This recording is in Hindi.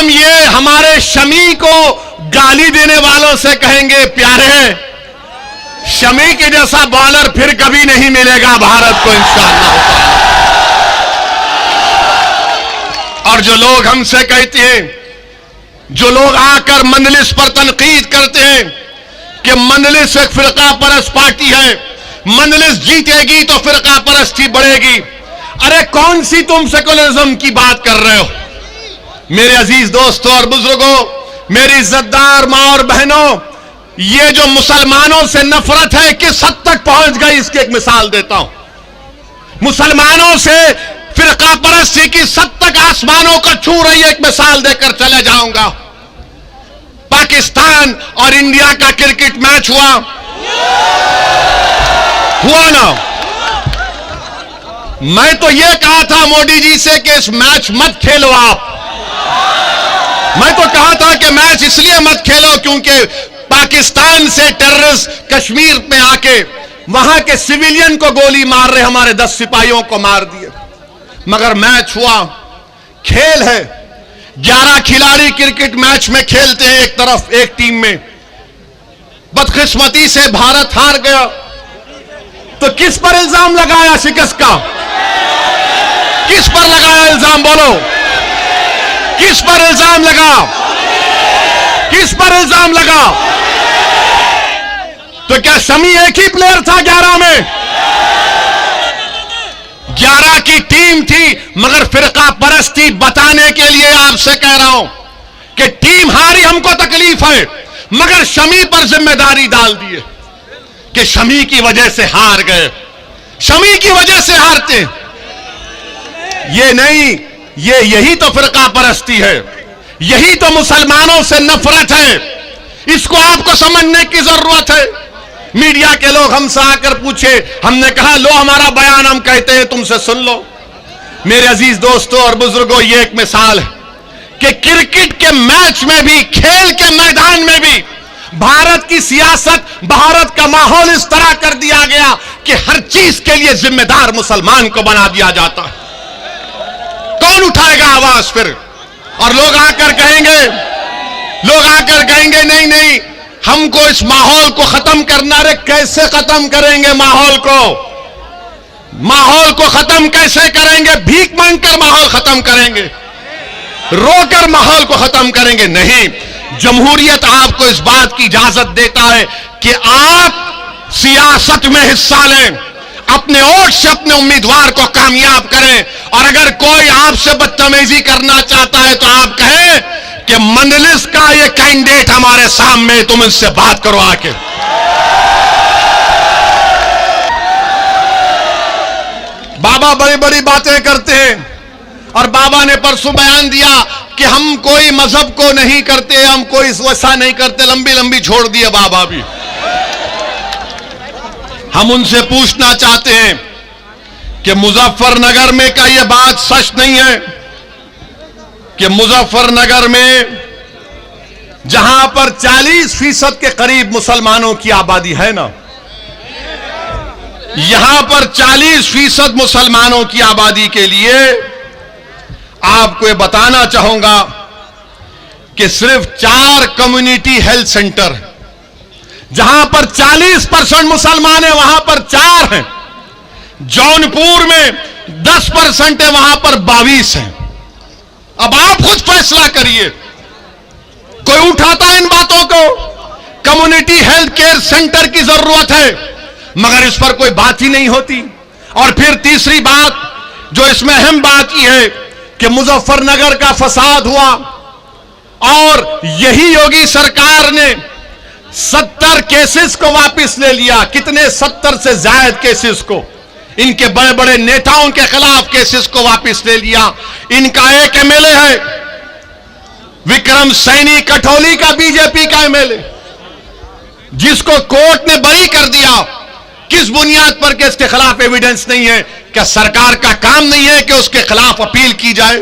हम ये हमारे शमी को गाली देने वालों से कहेंगे, प्यारे शमी के जैसा बॉलर फिर कभी नहीं मिलेगा भारत को इंशाअल्लाह। और जो लोग हमसे कहते हैं, जो लोग आकर मंजलिस पर तनकीद करते हैं कि मंजलिस एक फिरका परस्त पार्टी है, मंजलिस जीतेगी तो फिरका परस्ती बढ़ेगी, अरे कौन सी तुम सेकुलरिज्म की बात कर रहे हो? मेरे अजीज दोस्तों और बुजुर्गों, मेरी इज्जतदार मां और बहनों, ये जो मुसलमानों से नफरत है किस हद तक पहुंच गई, इसकी एक मिसाल देता हूं। मुसलमानों से फिरका परस्ती की सद तक आसमानों को छू रही है, एक मिसाल देकर चले जाऊंगा। पाकिस्तान और इंडिया का क्रिकेट मैच हुआ ना, मैं तो यह कहा था मोदी जी से कि इस मैच मत खेलो आप। मैं तो कहा था कि मैच इसलिए मत खेलो क्योंकि पाकिस्तान से टेररिस्ट कश्मीर में आके वहां के सिविलियन को गोली मार रहे, हमारे 10 सिपाहियों को मार दिए। मगर मैच हुआ, खेल है, 11 खिलाड़ी क्रिकेट मैच में खेलते हैं एक तरफ एक टीम में। बदकिस्मती से भारत हार गया, तो किस पर इल्जाम लगाया शिकस्त का? किस पर लगाया इल्जाम, बोलो किस पर इल्जाम लगा? किस पर इल्जाम लगा? तो क्या शमी एक ही प्लेयर था 11 में? 11 की टीम थी, मगर फिरका परस्ती बताने के लिए आपसे कह रहा हूं कि टीम हारी, हमको तकलीफ है, मगर शमी पर जिम्मेदारी डाल दिए कि शमी की वजह से हार गए, शमी की वजह से हारते। ये नहीं, यही तो फिरका परस्ती है, यही तो मुसलमानों से नफरत है। इसको आपको समझने की जरूरत है। मीडिया के लोग हमसे आकर पूछे, हमने कहा लो हमारा बयान हम कहते हैं, तुमसे सुन लो। मेरे अजीज दोस्तों और बुजुर्गों, ये एक मिसाल है कि क्रिकेट के मैच में भी, खेल के मैदान में भी भारत की सियासत, भारत का माहौल इस तरह कर दिया गया कि हर चीज के लिए जिम्मेदार मुसलमान को बना दिया जाता है। कौन उठाएगा आवाज फिर? और लोग आकर कहेंगे नहीं नहीं, हमको इस माहौल को खत्म करना। रे कैसे खत्म करेंगे माहौल को? माहौल को खत्म कैसे करेंगे? भीख मांगकर माहौल खत्म करेंगे? रोकर माहौल को खत्म करेंगे? नहीं। जमहूरियत आपको इस बात की इजाजत देता है कि आप सियासत में हिस्सा लें, अपने वोट से अपने उम्मीदवार को कामयाब करें, और अगर कोई आपसे बदतमीजी करना चाहता है तो आप कहें कि मंजलिस का ये कैंडिडेट हमारे सामने, तुम इससे बात करो आके। बाबा बड़ी बड़ी बातें करते हैं, और बाबा ने परसों बयान दिया कि हम कोई मजहब को नहीं करते, हम कोई वैसा नहीं करते, लंबी लंबी छोड़ दिए बाबा भी। हम उनसे पूछना चाहते हैं कि मुजफ्फरनगर में का यह बात सच नहीं है कि मुजफ्फरनगर में जहां पर 40% के करीब मुसलमानों की आबादी है ना, यहां पर 40% मुसलमानों की आबादी के लिए आपको ये बताना चाहूंगा कि सिर्फ 4 कम्युनिटी हेल्थ सेंटर, जहां पर 40% मुसलमान है वहां पर 4 हैं। जौनपुर में 10% है, वहां पर 22 हैं। अब आप खुद फैसला करिए, कोई उठाता है इन बातों को? कम्युनिटी हेल्थ केयर सेंटर की जरूरत है, मगर इस पर कोई बात ही नहीं होती। और फिर तीसरी बात जो इसमें अहम बात यह है कि मुजफ्फरनगर का फसाद हुआ, और यही योगी सरकार ने 70 केसेस को वापस ले लिया। कितने? 70 से ज्यादा केसेस को, इनके बड़े बड़े नेताओं के खिलाफ केसेस को वापस ले लिया। इनका एक एमएलए है विक्रम सैनी, कठौली का, बीजेपी का एमएलए, जिसको कोर्ट ने बरी कर दिया। किस बुनियाद पर? कि इसके खिलाफ एविडेंस नहीं है। क्या सरकार का काम नहीं है कि उसके खिलाफ अपील की जाए?